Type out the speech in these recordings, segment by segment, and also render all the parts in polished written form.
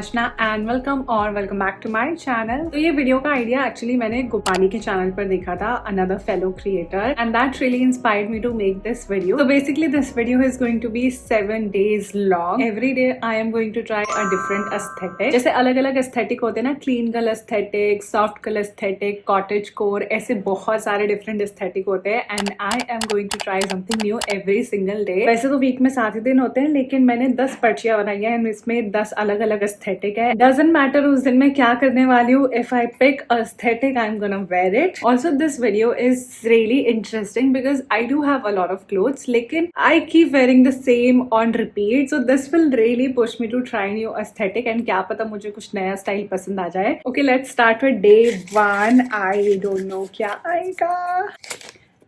Aashna and welcome back to my channel. तो ये video का आइडिया एक्चुअली मैंने गोपाली के चैनल पर देखा था, another fellow creator, and that really inspired me to make this video. So basically this video is going to be 7 days long. Every day I am going to try a different aesthetic. जैसे अलग अलग aesthetic होते हैं ना, clean girl aesthetic, soft girl aesthetic, cottage core, ऐसे बहुत सारे different aesthetic होते हैं and I am going to try something new every single day. वैसे तो वीक में 7 ही दिन होते हैं, लेकिन मैंने 10 पर्चियां बनाई है एंड इसमें 10 अलग अलग एस्थेटिक है। डजंट मैटर उस दिन मैं क्या करने वाली हूँ, if I pick aesthetic I am gonna wear it. Also this video is really interesting because I do have a lot of clothes, लेकिन I keep wearing the same on repeat, so this will really push me to try new aesthetic and क्या पता मुझे कुछ नया style पसंद आ जाए। Okay, let's start with day 1। I don't know क्या आएगा।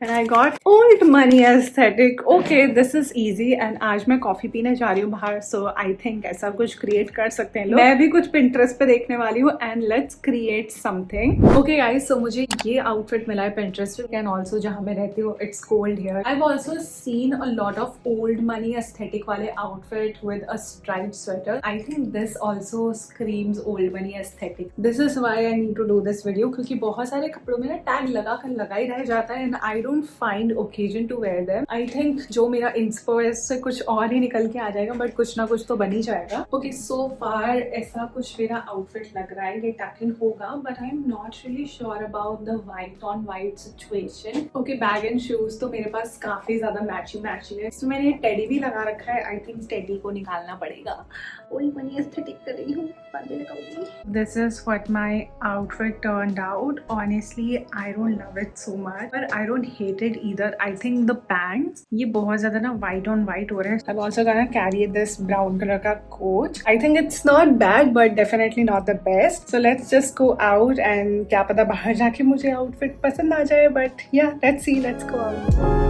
And I got old money aesthetic. Okay, this is easy. And आज मैं कॉफी पीने जा रही हूँ बाहर, so I think ऐसा कुछ क्रिएट कर सकते हैं लोग। मैं भी कुछ Pinterest पे देखने वाली हूँ and let's create something. Okay guys, so मुझे ये outfit मिला है Pinterest पे and also जहाँ मैं रहती हूँ it's cold here. I've also seen a lot of old money aesthetic वाले outfit with a striped sweater. I think this also screams old money aesthetic. This is why I need to do this video क्योंकि बहुत सारे कपड़ों में ना tag लगा ही रह जाता है and I don't find occasion to wear them. I think जो मेरा इंस्पो है उससे कुछ और ही निकल के आ जाएगा, बट कुछ ना कुछ तो बन ही जाएगा। Okay, so far ऐसा कुछ मेरा आउटफिट लग रहा है, ये टक इन होगा, but I am not really sure about the white on white situation. Okay, bag and shoes तो मेरे पास काफी ज्यादा मैचिंग है, तो मैंने टेडी भी लगा रखा है। आई थिंक टेडी को निकालना पड़ेगा। ओल्ड मनी एस्थेटिक कर रही हूँ, बाद में लगाऊंगी। This is what my outfit turned out. Honestly, I don't love it so much, but I don't hate it either. I think the pants ये बहुत ज्यादा ना white on white हो रहे हैं। I'm also gonna carry this brown color का coat. I think it's not bad, but definitely not the best. So let's just go out and क्या पता बाहर जाके मुझे outfit पसंद आ जाए, but yeah, let's see, let's go out.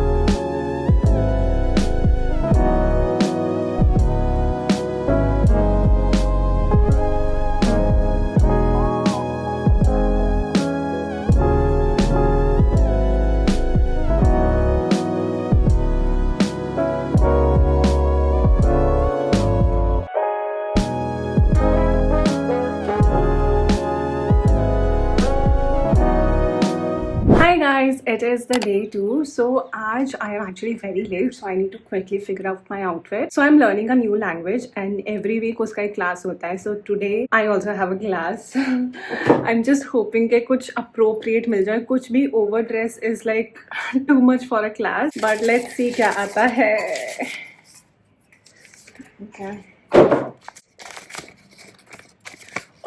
Guys, it is the day 2. So आज I am actually very late, so I need to quickly figure out my outfit. So I'm learning a new language and every week उसका एक class होता है. So today I also have a class. I'm just hoping कि कुछ appropriate मिल जाए. कुछ भी overdress is like too much for a class. But let's see क्या आता है. Okay.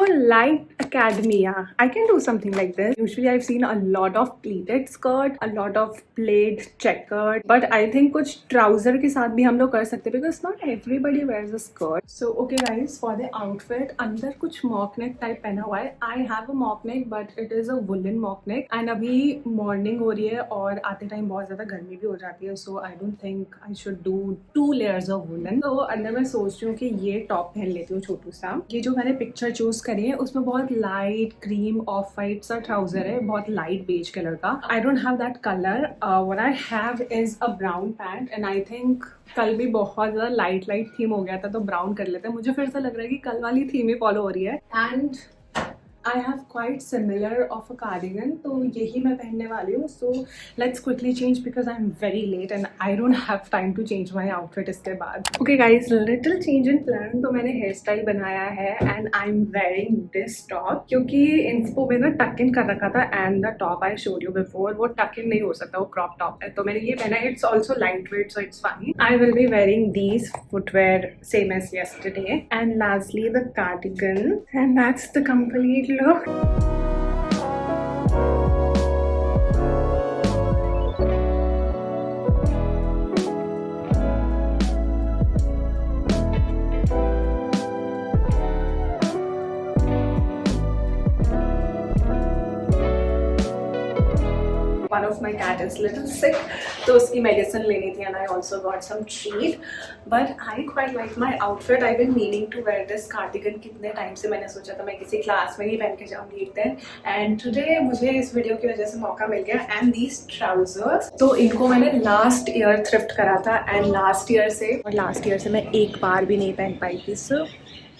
Oh, light academia. I can do something like this. Usually I've seen a lot of pleated skirt, a lot of plaid checkered, but I think कुछ trouser के साथ भी हम लोग कर सकते हैं because not everybody wears a skirt. So okay guys, for the outfit अंदर कुछ mock neck type पहना हुआ है. I have a mock neck but it is a woolen mock neck and अभी morning हो रही है और आते टाइम बहुत ज़्यादा गर्मी भी हो जाती है, so I don't think I should do 2 layers of woolen. तो अंदर मैं सोच रही हूँ कि ये टॉप पहन लेती हूँ छोटू सा। ये जो मैंने पिक्चर चूज करी है उसमें बहुत लाइट क्रीम ऑफ वाइट सा ट्राउजर है, बहुत लाइट बेज कलर का। आई don't have that colour, what I have is a brown pant and I think कल भी बहुत ज़्यादा लाइट थीम हो गया था तो ब्राउन कर लेते हैं। मुझे फिर से लग रहा है कि कल वाली थीम ही फॉलो हो रही है। And I have quite similar of a cardigan, तो यही मैं पहनने वाली हूँ। So let's quickly change because I'm very late and I don't have time to change my outfit इसके बाद। Okay guys, little change in plan। तो मैंने hair style बनाया है and I'm wearing this top क्योंकि इंस्पो में ना tuck in कर रखा था and the top I showed you before वो tuck in नहीं हो सकता, वो crop top है, तो मैंने ये पहना है। It's also lightweight so it's fine। I will be wearing these footwear same as yesterday and lastly the cardigan and that's the complete look. One of my cat is little sick, तो उसकी medicine लेनी थी and I also got some treat. But I quite like my outfit. I've been meaning to wear this cardigan कितने time से मैंने सोचा था मैं किसी क्लास में ही पहन के जाऊँगी एक दिन. And today मुझे इस वीडियो की वजह से मौका मिल गया. And these trousers, तो इनको मैंने last year thrift करा था and last year से मैं एक बार भी नहीं पहन पाई थी. So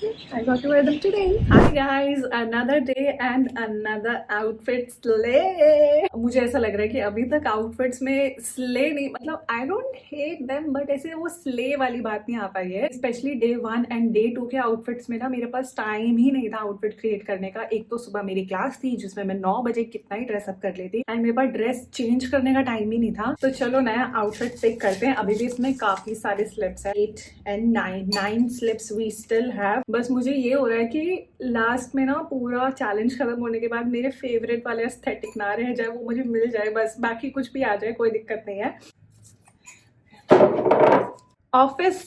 I got to wear them today. Hi guys, another day and another outfit slay. मुझे ऐसा लग रहा है कि अभी तक आउटफिट्स में स्ले नहीं, मतलब I don't hate them but ऐसे वो स्ले वाली बात नहीं आ पाई है। स्पेशली डे 1 एंड डे 2 के आउटफिट्स में ना मेरे पास टाइम ही नहीं था आउटफिट क्रिएट करने का। एक तो सुबह मेरी क्लास थी जिसमें मैं 9 बजे कितना ही ड्रेसअप कर लेती एंड मेरे पास ड्रेस चेंज करने का टाइम ही नहीं था। तो चलो नया आउटफिट पिक करते हैं। अभी भी इसमें काफी सारे स्लिप्स है, 8 and 9 slips we still have. बस मुझे ये हो रहा है कि लास्ट में ना पूरा चैलेंज खत्म होने के बाद मेरे फेवरेट वाले एस्थेटिक ना रह जाए, वो मुझे मिल जाए बस, बाकी कुछ भी आ जाए कोई दिक्कत नहीं है। ऑफिस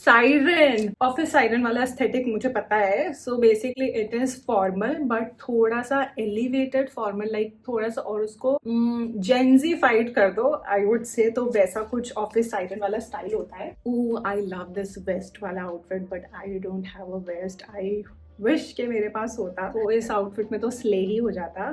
साइरन वाला एस्थेटिक मुझे पता है। So basically it is formal but थोड़ा सा एलिवेटेड फॉर्मल, लाइक थोड़ा सा और उसको जेंजी फाइट कर दो आई वुड से, तो वैसा कुछ ऑफिस साइरन वाला स्टाइल होता है। आई लव दिस वेस्ट वाला outfit but I don't have a vest. आई विश के मेरे पास होता तो इस आउटफिट में तो स्ले ही हो जाता।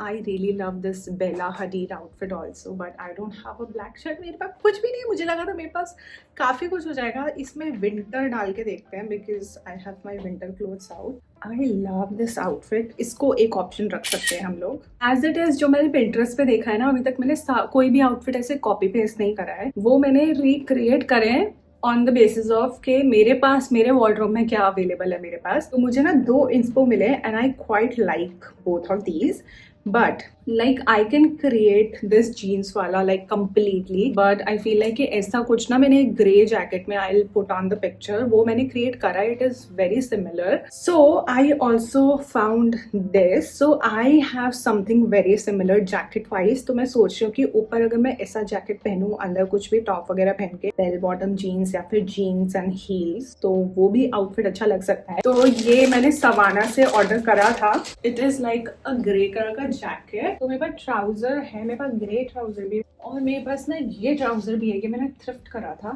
I really love this Bella Hadid outfit also but I don't have a black shirt. मेरे पास कुछ भी नहीं है। मुझे लगा था मेरे पास काफी कुछ हो जाएगा। इसमें विंटर डाल के देखते हैं because I have my winter clothes out. I love this outfit. इसको एक ऑप्शन रख सकते हैं हम लोग एज इट इज। जो मैंने पिंटरेस्ट पे देखा है ना, अभी तक मैंने कोई भी आउटफिट ऐसे कॉपी पेस्ट नहीं करा है, वो मैंने रिक्रिएट करे हैं ऑन द बेसिस ऑफ के मेरे पास मेरे वार्डरोब में क्या अवेलेबल है मेरे पास। तो मुझे ना 2 इंस्पो मिले and I quite like both of these but like I can create this jeans वाला like completely but I feel like ऐसा कुछ ना, मैंने एक ग्रे जैकेट में I will put on the picture, वो मैंने क्रिएट करा। It is very similar. So I also found this. So I have something very similar jacket wise. तो मैं सोच रही हूँ कि ऊपर अगर मैं ऐसा जैकेट पहनूं, अंदर कुछ भी टॉप वगैरह पहन के बेल बॉटम जीन्स या फिर जीन्स एंड हील्स, तो वो भी आउटफिट अच्छा लग सकता है। तो ये मैंने सवाना से ऑर्डर करा था। It is like a grey colour का जैकेट। तो मेरे पास ट्राउजर है, मेरे पास ग्रे ट्राउजर भी और मेरे पास ना ये ट्राउजर भी है कि मैंने थ्रिफ्ट करा था।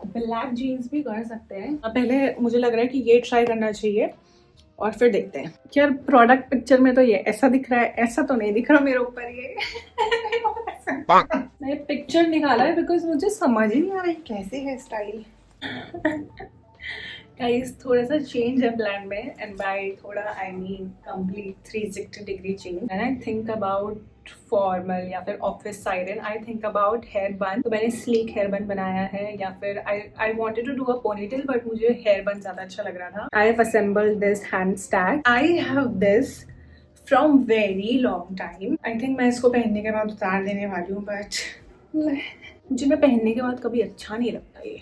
ब्लैक जीन्स भी कर सकते हैं। पहले मुझे लग रहा है कि ये ट्राई करना चाहिए और फिर देखते हैं। यार प्रोडक्ट पिक्चर में तो ये ऐसा दिख रहा है, ऐसा तो नहीं दिख रहा मेरे ऊपर ये। मैंने पिक्चर निकाला है बिकॉज मुझे समझ ही नहीं आ रहा है कैसे है स्टाइल। गाइस थोड़ा सा चेंज है प्लान में एंड बाय थोड़ा I mean complete 360 degree change. And I think about formal या फिर office siren, I think about hair bun. तो मैंने स्लीक हेयर बन बनाया है या फिर I wanted to do a ponytail but मुझे हेयर बन ज्यादा अच्छा लग रहा था। I have assembled this hand stack. I have this from very long time. I think मैं इसको पहनने के बाद उतार देने वाली हूँ बट मुझे मैं पहनने के बाद कभी अच्छा नहीं लगता ये।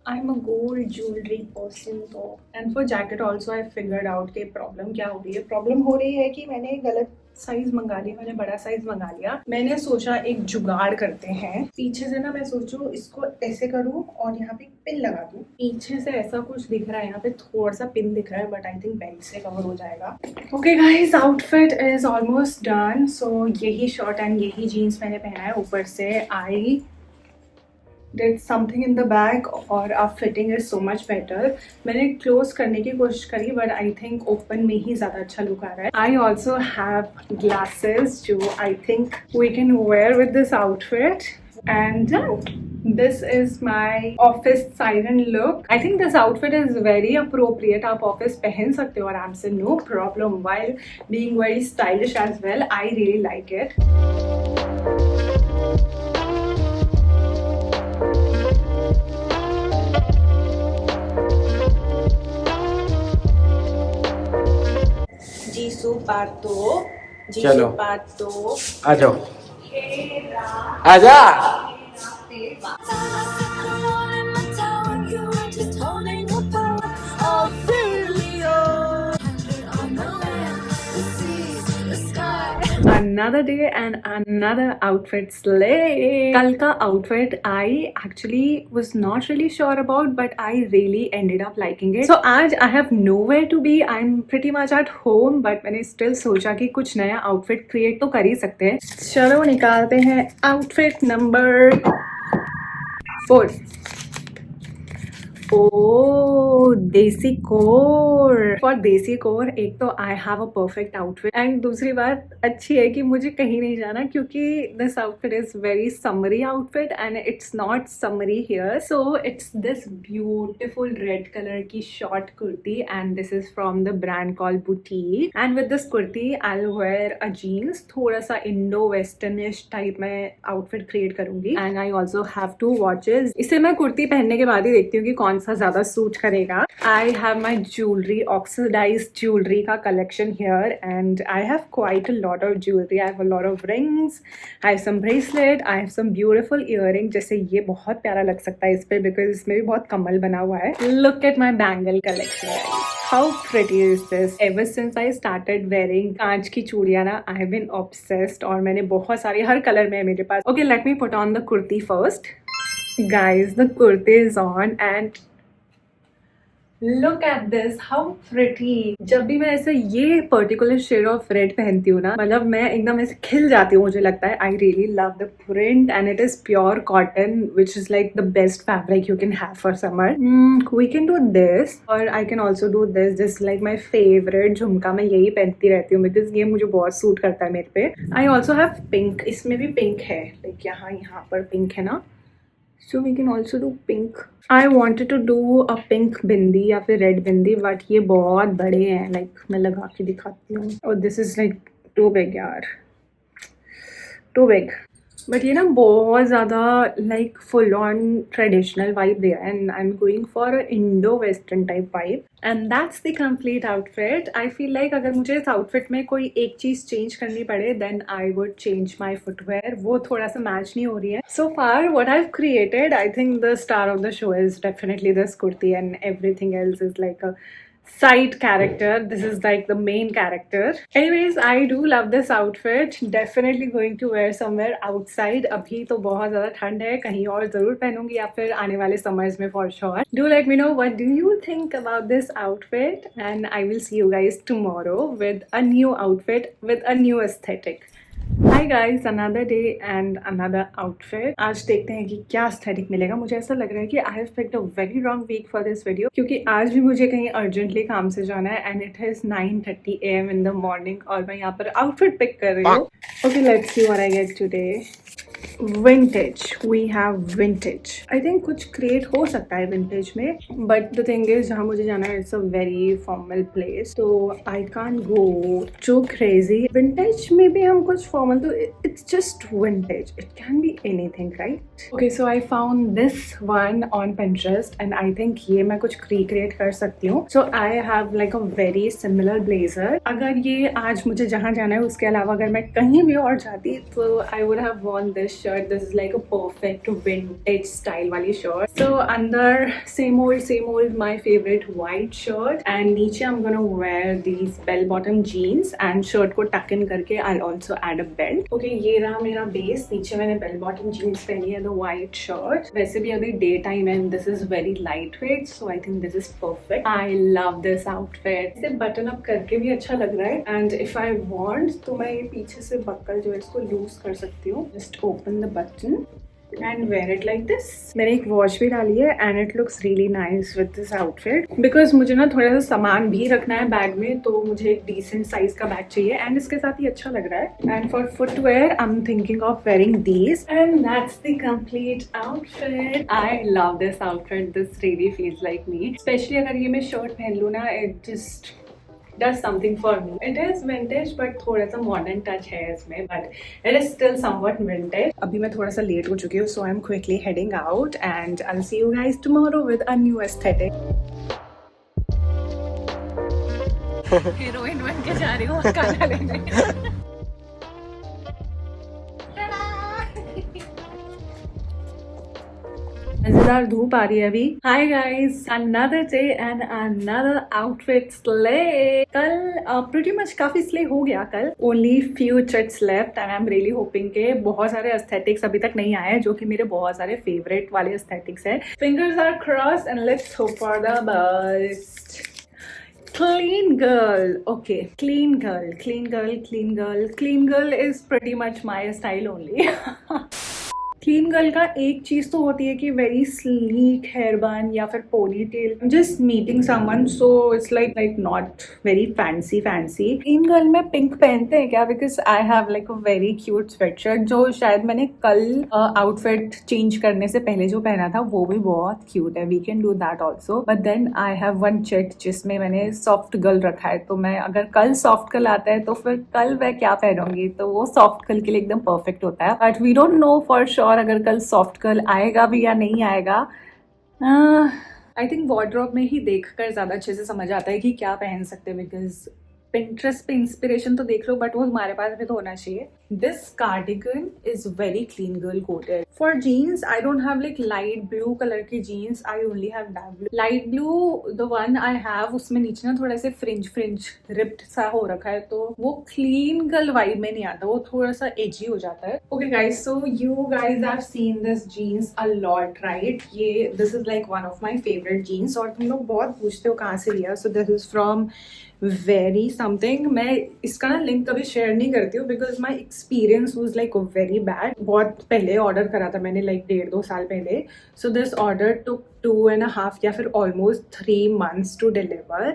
I'm a gold jewelry person तो। And for jacket also I figured out कि प्रॉब्लम क्या हो रही है। प्रॉब्लम हो रही है कि मैंने गलत साइज मंगा लिया, मैंने बड़ा साइज मंगा लिया। मैंने सोचा एक जुगाड़ करते हैं। पीछे से ना मैं सोचूं इसको ऐसे करूं और यहाँ पे पिन लगा दूं। पीछे से ऐसा कुछ दिख रहा है, यहाँ पे थोड़ा सा पिन दिख रहा है बट आई थिंक बेल्ट से कवर हो जाएगा। Okay guys, outfit is almost done. So यही शर्ट एंड यही जीन्स मैंने पहना है। ऊपर से आई did something in the back और अब fitting is so much better. मैंने क्लोज करने की कोशिश करी बट आई थिंक ओपन में ही ज़्यादा अच्छा लुक आ रहा है। आई ऑल्सो हैव ग्लासेस जो I think we can wear with this outfit and this is my office siren look. I think this outfit is very appropriate. आप ऑफिस पहन सकते हो आराम से, no problem, while being very stylish as well. I really like it. जीसू part 2। चलो part 2 आ जाओ, आजा। Another day and another outfit slay. कल का outfit I actually was not really sure about but I really ended up liking it. So आज I have nowhere to be. I'm pretty much at home but मैंने still सोचा कि कुछ नया outfit create तो कर ही सकते हैं। चलो निकालते हैं outfit number 4। ओ देसी कोर, फॉर देसी कोर एक तो आई have a perfect outfit and दूसरी बात अच्छी है कि मुझे कहीं नहीं जाना क्योंकि this outfit is very summery outfit and it's not summery here. So it's this beautiful red colour की short kurti and this is from the brand called boutique and with this kurti I will wear a jeans, थोड़ा सा Indo westernish type में outfit create करूंगी and I also have 2 watches. इसे मैं कुर्ती पहनने के बाद ही देखती हूँ कि कौन सा ज्यादा सूट करेगा. I have my jewellery, oxidise jewellery का collection here and I have quite a lot of jewellery. I have a lot of rings, I have some bracelet, I have some beautiful earring. जैसे ये बहुत प्यारा लग सकता है इस पे बिकॉज इसमें भी बहुत कमल बना हुआ है. Look at my bangle collection. How pretty is this. Ever since I started wearing कांच की चूड़ियां ना, आई हैव बीन ऑब्सेस्ड और मैंने बहुत सारी हर कलर में है मेरे पास. Okay, let me put on the kurti first. Guys, the kurti is on and look at this, how pretty. जब भी मैं ऐसे ये पर्टिकुलर शेड ऑफ रेड पहनती हूँ ना, मतलब मैं एकदम ऐसे खिल जाती हूँ. मुझे लगता है I really love the print and it is pure cotton which is like the best fabric you can have for summer. We can do this or I can also do this. This like my favourite jhumka. मैं यही पहनती रहती हूँ because ये मुझे बहुत suit करता है मेरे पे. आई ऑल्सो हैव पिंक. इसमें भी पिंक है, लाइक यहाँ पर पिंक है ना, so we can also do pink. I wanted to do a pink bindi या फिर red bindi but ये बहुत बड़े हैं. like मैं लगा के दिखाती हूँ. और this is like too big यार, too big. बट ये ना बहुत ज़्यादा like full on traditional vibe दिया है and I am going for a Indo western type vibe and that's the complete outfit. I feel like अगर मुझे इस आउटफिट में कोई एक चीज़ चेंज करनी पड़े then I would change my footwear. वो थोड़ा सा मैच नहीं हो रही है. So far what I have created, I think the star of the show is definitely this kurti and everything else is like a side character. This is like the main character. Anyways, I do love this outfit. Definitely going to wear somewhere outside. अभी तो बहुत ज़्यादा ठंड है, कहीं और ज़रूर पहनूंगी या फिर आने वाले summers में for sure. Do let me know what do you think about this outfit and I will see you guys tomorrow with a new outfit with a new aesthetic. Hi guys, another day and another outfit. आज देखते हैं कि क्या aesthetic मिलेगा. मुझे ऐसा लग रहा है कि I have picked a very wrong week for this video क्योंकि आज भी मुझे कहीं urgently काम से जाना है and it is 9:30 AM in the morning और मैं यहाँ पर outfit pick कर रही हूँ. Okay, let's see what I get today. Vintage, we have vintage. I think कुछ create हो सकता है vintage में, but the thing is जहाँ मुझे जाना है it's a very formal place, so I can't go too crazy. Vintage में भी हम कुछ formal तो it's just vintage. It can be anything, right? Okay, so I found this one on Pinterest and I think ये मैं कुछ recreate कर सकती हूँ. So I have like a very similar blazer. अगर ये आज मुझे जहाँ जाना है उसके अलावा अगर मैं कहीं भी और जाती तो I would have worn this shirt. This is like a perfect vintage style वाली shirt. So अंदर same old my favorite white shirt and नीचे I'm gonna wear these bell bottom jeans and shirt को tuck in करके I'll also add a belt. Okay, ये रहा मेरा base. नीचे मैंने bell bottom jeans पहनी है, the white shirt. वैसे भी अभी day time and this is very lightweight, so I think this is perfect. I love this outfit. इसे button up करके भी अच्छा लग रहा है and if I want तो मैं ये पीछे से buckle जो है इसको loose कर सकती हूँ. Just open the button and wear it like this. मैंने एक वॉच भी डाली है and it looks really nice with this outfit because मुझे ना थोड़ा सा सामान भी रखना है बैग में तो मुझे एक decent size का बैग चाहिए and इसके साथ ही अच्छा लग रहा है. And for footwear I'm thinking of wearing these and that's the complete outfit. I love this outfit. This really feels like me, especially अगर ये मैं शर्ट पहन लूँ ना, it just does something for me. It is vintage but थोड़ा सा modern touch है इसमें, but it is still somewhat vintage. अभी मैं थोड़ा सा late हो चुकी हूँ, so I'm quickly heading out and I'll see you guys tomorrow with a new aesthetic. Heroine बन के जा रही हूँ खाना लेने. मजेदार धूप आ रही है अभी. Hi guys, another day and another outfit slay. कल प्रीटी मच काफी स्ले हो गया कल. Only few chits left and I am really hoping के बहुत सारे एस्थेटिक्स अभी तक नहीं आए जो कि मेरे बहुत सारे फेवरेट वाले एस्थेटिक्स है. Fingers are cross and let's hope for the best. Clean girl. Okay, clean girl is pretty much my style only. Clean girl का एक चीज तो होती है कि वेरी स्लीक हेयर बन या फिर ponytail, just meeting someone, so it's like not very fancy fancy. Clean girl में पिंक पहनते हैं क्या? Because I have like a very cute sweatshirt जो शायद मैंने कल आउटफिट चेंज करने से पहले जो पहना था, वो भी बहुत क्यूट है। We can do that also, but then I have one chit जिसमें मैंने सॉफ्ट गर्ल रखा है, तो मैं अगर कल सॉफ्ट गर्ल आता है तो फिर कल मैं क्या पहनूंगी, तो वो सॉफ्ट गर्ल के लिए एकदम परफेक्ट होता है। But we don't know for sure अगर कल सॉफ्ट गर्ल आएगा भी या नहीं आएगा। आई थिंक वार्डरोब में ही देखकर ज्यादा अच्छे से समझ आता है कि क्या पहन सकते हैं, बिकॉज पिंटरेस्ट पे इंस्पिरेशन तो देख लो, बट वो हमारे पास भी तो होना चाहिए। This cardigan is very clean girl coated. For jeans I don't have like light blue colour की jeans, I only have dark blue. Light blue the one I have, उसमें नीचे ना थोड़ा सा फ्रिंज रिप्ड सा हो रखा है, तो वो क्लीन गर्ल वाइब में नहीं आता, वो थोड़ा सा एजी हो जाता है। Okay guys, so you guys have seen this jeans a lot, right? ये this is like one of my favourite jeans, और तुम लोग बहुत पूछते हो कहाँ से लिया। So this is from very something. मैं इसका ना लिंक कभी शेयर नहीं करती हूँ because my experience was like very bad. बहुत पहले ऑर्डर करा था मैंने, लाइक 1.5-2 साल पहले। सो दिस ऑर्डर टुक 2.5 या फिर almost 3 months to deliver,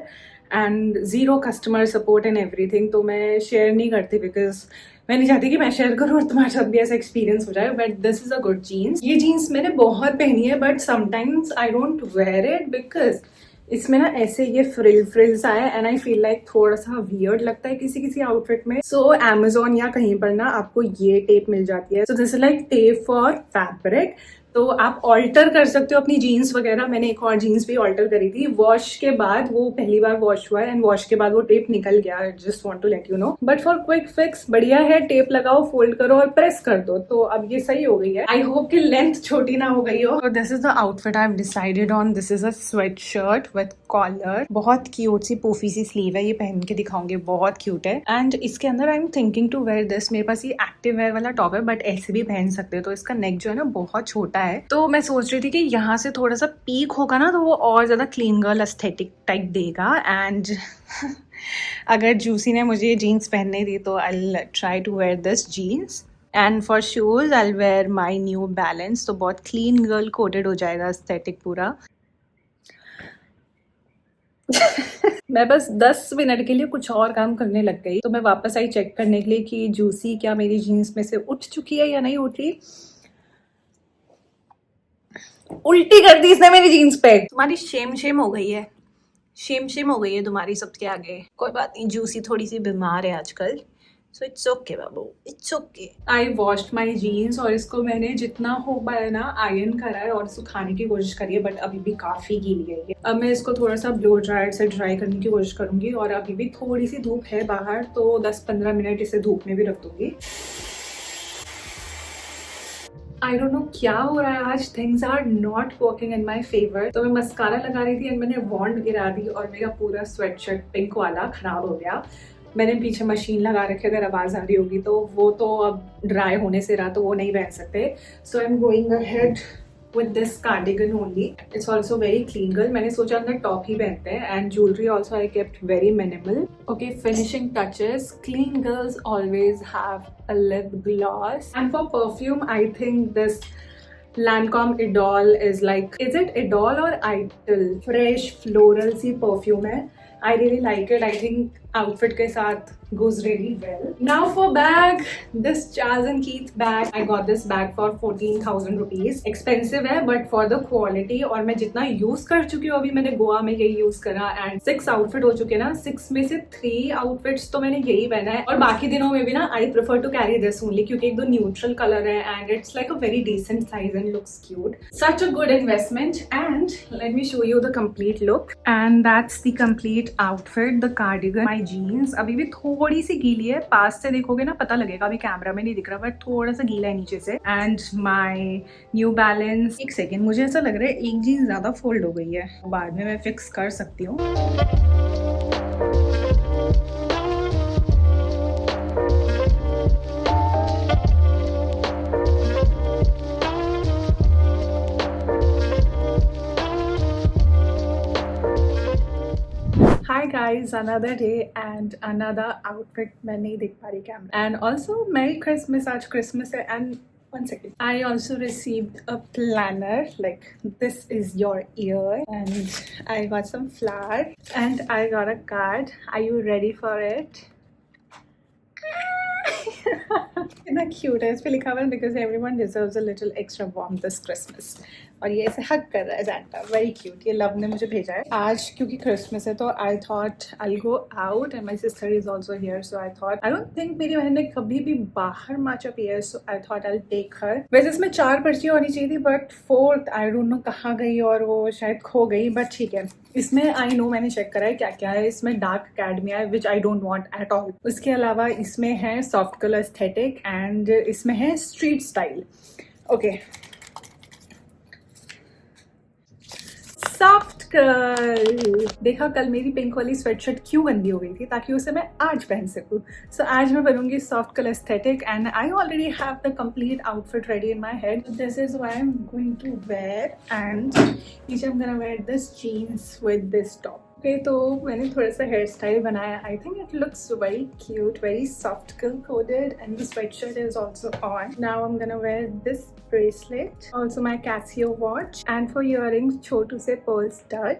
and zero customer support and everything. तो मैं शेयर नहीं करती बिकॉज मैं नहीं चाहती कि मैं शेयर करूँ और तुम्हारे साथ भी ऐसा एक्सपीरियंस हो जाए। But this is a good jeans. ये जीन्स मैंने बहुत पहनी है, but sometimes I don't wear it because इसमें ना ऐसे ये फ्रिल्स आए एंड आई फील लाइक थोड़ा सा वियर्ड लगता है किसी किसी आउटफिट में। सो Amazon या कहीं पर ना आपको ये टेप मिल जाती है। सो this is like tape for fabric, तो आप ऑल्टर कर सकते हो अपनी जीन्स वगैरह। मैंने एक और जीन्स भी ऑल्टर करी थी वॉश के बाद, वो पहली बार वॉश हुआ है एंड वॉश के बाद वो टेप निकल गया। Just want to let you know. But for quick fix बढ़िया है, टेप लगाओ, फोल्ड करो और प्रेस कर दो, तो अब ये सही हो गई है। आई होप कि लेंथ छोटी ना हो गई हो। So this is the outfit I've decided on. This is a sweatshirt with collar. बहुत क्यूट सी पोफी सी स्लीव है, ये पहन के दिखाऊंगी, बहुत क्यूट है। एंड इसके अंदर I am thinking to wear this. मेरे पास ये एक्टिव वेयर वाला टॉप है, बट ऐसे भी पहन सकते हो। तो इसका नेक जो है ना बहुत छोटा है, तो मैं सोच रही थी कि यहाँ से थोड़ा सा पीक होगा ना, तो वो और ज्यादा क्लीन गर्ल एस्थेटिक टाइप देगा। एंड अगर जूसी ने मुझे ये जीन्स पहनने दी तो I try to wear this jeans. And for shoes I wear my New Balance, तो बहुत क्लीन गर्ल कोटेड हो जाएगा एस्थेटिक पूरा। मैं बस 10 मिनट के लिए कुछ और काम करने लग गई, तो मैं वापस आई चेक करने के लिए कि जूसी क्या मेरी जीन्स में से उठ चुकी है या नहीं उठ रही। उल्टी कर दी इसने मेरी जीन्स पे। तुम्हारी शेम हो गई है, शेम हो गई है तुम्हारी सबके आगे। कोई बात नहीं, जूसी थोड़ी सी बीमार है आजकल, सो इट्स ओके बाबू, it's okay. I washed my jeans और इसको मैंने जितना हो पाया ना आयरन करा है और सुखाने की कोशिश करी है, बट अभी भी काफी गीली है ये। अब मैं इसको थोड़ा सा ब्लो ड्रायर से ड्राई करने की कोशिश करूंगी, और अभी भी थोड़ी सी धूप है बाहर, तो 10-15 मिनट इसे धूप में भी रख दूंगी। आई डोंट नो क्या हो रहा है आज, things are not working in my favour. तो मैं मस्कारा लगा रही थी एंड मैंने वॉन्ड गिरा दी और मेरा पूरा स्वेटशर्ट पिंक वाला खराब हो गया। मैंने पीछे मशीन लगा रखी, अगर आवाज आ रही होगी तो वो तो अब ड्राई होने से रहा, तो वो नहीं पहन सकते। So I am going ahead with this cardigan only. It's also very clean girl. मैंने सोचा अंदर टॉप ही पहनते हैं, and jewelry also I kept very minimal. Okay, finishing touches. Clean girls always have a lip gloss, and for perfume I think this Lancome Idol is like, is it Idol or Idol? Fresh floral C perfume है. I really like it. I think outfit के साथ goes really well. Now for bag, this Charles and Keith bag. I got this bag for 14,000 rupees. Expensive है, but for the quality, और मैं जितना use कर चुकी हूँ अभी, मैंने गोवा में यही यूज करा, and 6 आउटफिट हो चुके ना, 6 में से 3 आउटफिट्स तो मैंने यही पहना है, और बाकी दिनों में भी ना I prefer to carry this only, क्योंकि एक दो न्यूट्रल कलर है and it's like a very decent size and looks cute. Such a good investment. And let me show you the complete look. And that's the complete outfit. The cardigan, my jeans. अभी भी थोड़ी सी गीली है, पास से देखोगे ना पता लगेगा, अभी कैमरा में नहीं दिख रहा, बट थोड़ा सा गीला है नीचे से। And my New balance. एक सेकेंड, मुझे ऐसा लग रहा है एक जीन्स ज्यादा फोल्ड हो गई है, बाद में मैं फिक्स कर सकती हूँ। Hi guys, another day and another outfit मैं नहीं देख पा रही camera. And also Merry Christmas, आज Christmas है, and 1 second. I also received a planner, like this is your year, and I got some flowers and I got a card. Are you ready for it? कितना cute है. इस पे लिखा हुआ है because everyone deserves a little extra warmth this Christmas. और ये ऐसे हग कर रहा है Santa. Very cute. ये लव ने मुझे भेजा है. आज क्योंकि क्रिसमस है तो I thought I'll go out and my sister is also here, so I thought I don't think मेरी बहन ने कभी भी बाहर matcha पिया है, so I thought I'll take her. वैसे इसमें 4 पर्चियाँ होनी चाहिए थी but 4th I don't know कहाँ गई और वो शायद खो गई, but ठीक है. इसमें आई नो मैंने चेक करा है क्या क्या है. इसमें डार्क कैडमिया है which I don't want at all. उसके अलावा इसमें है सॉफ्ट कलर एस्थेटिक एंड इसमें है street style. Okay, soft curl. देखा कल मेरी पिंक वाली स्वेटशर्ट क्यों गंदी हो गई थी, ताकि उसे मैं आज पहन सकूं. सो आज मैं बनूंगी soft curl aesthetic and I already have the complete outfit ready in my head. This is why I am going to wear and नीचे I am gonna wear this jeans with this top. Okay, तो मैंने थोड़ा सा hair style बनाया. I think it looks very cute, very soft curl coded and the sweatshirt is also on. Now I am gonna wear this bracelet, also my Casio watch, and for earrings छोटू से pearl stud.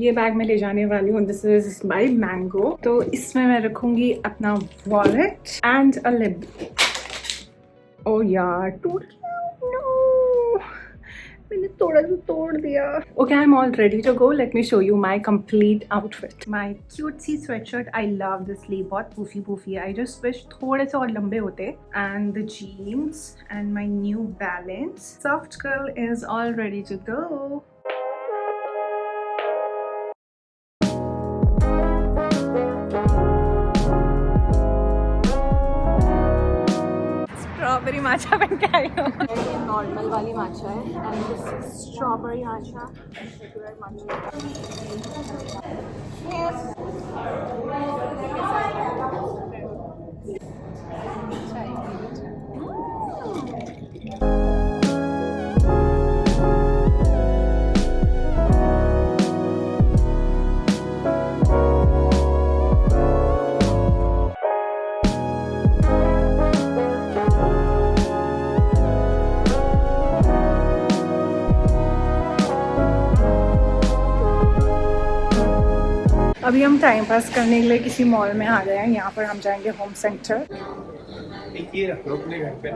ये bag मैं ले जाने वाली हूँ. This is my Mango. तो इसमें मैं रखूंगी अपना वॉलेट एंड अ लिप. ओ यार टूट गया. नो, मैंने थोड़ा सा तोड़ दिया. Okay, I am all ready to go. Let me show you my complete outfit. My cutesy sweatshirt. I love this sleeve, बहुत पूफी पूफी है. आई जस्ट विश थोड़े से और लंबे होते. And the jeans and my New Balance. Soft curl is all ready to go. Strawberry matcha बन के आई हूँ. नॉर्मल वाली माचा है and this is strawberry matcha, regular matcha. अभी हम टाइम पास करने के लिए किसी मॉल में आ गए हैं. यहाँ पर हम जाएंगे होम सेंटर. ये रख लो अपने घर पे.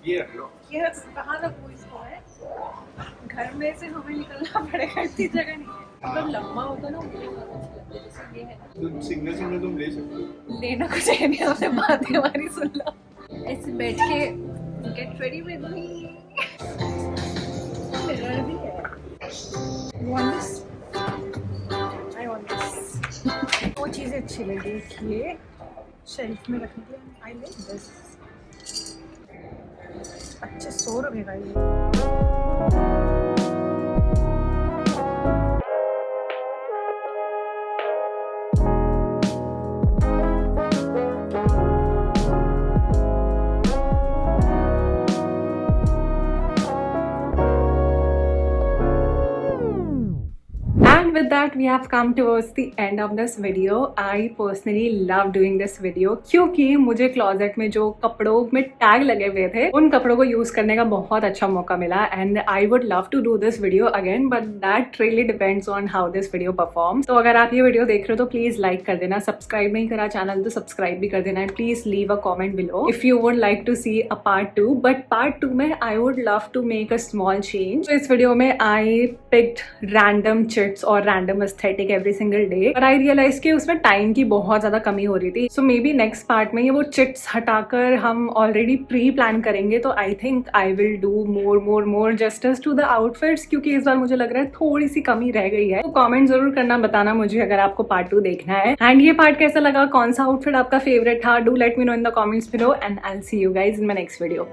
ये रख लो. ये कहाँ रखूँ इसको? है घर में से हमें निकलना पड़ेगा, इतनी जगह नहीं है. अगर लंबा होता ना जैसे ये है, तुम सिंगल सिंगल तुम ले सकते हो. लेना कुछ है नहीं, हमसे बातें हमारी सुन लो. ऐसे बैठ के get ready with me. Mirror भी है. Want this? I want this. वो चीज़ें अच्छी लगी. ये शेल्फ में रखने के लिए आई लाइक दिस. अच्छे 100 रुपये का ये. With that we have come towards the end of this video. I personally love doing this video क्योंकि मुझे क्लोजेट में जो कपड़ों में टैग लगे हुए थे उन कपड़ों को यूज करने का बहुत अच्छा मौका मिला. And I would love to do this video again, but that really depends on how this video performs. तो अगर आप ये वीडियो देख रहे हो तो प्लीज लाइक कर देना. सब्सक्राइब नहीं करा चैनल तो सब्सक्राइब भी कर देना. And please leave a comment below if you would like to see a part 2. But part 2 में I would love to make a small change. तो इस वीडियो में आई पिक्ड रैंडम चिट्स और random aesthetic every single day, but I realise कि उसमें time की बहुत ज्यादा कमी हो रही थी. सो मे बी नेक्स्ट पार्ट में ये वो चिट्स हटाकर हम ऑलरेडी प्री प्लान करेंगे. तो I think I will do more justice to the outfits, क्योंकि इस बार मुझे लग रहा है थोड़ी सी कमी रह गई है. तो कमेंट जरूर करना, बताना मुझे अगर आपको पार्ट 2 देखना है. एंड ये पार्ट कैसा लगा, कौन सा आउटफिट आपका फेवरेट था, do let me know in the comments below. And I will see you guys in my next video.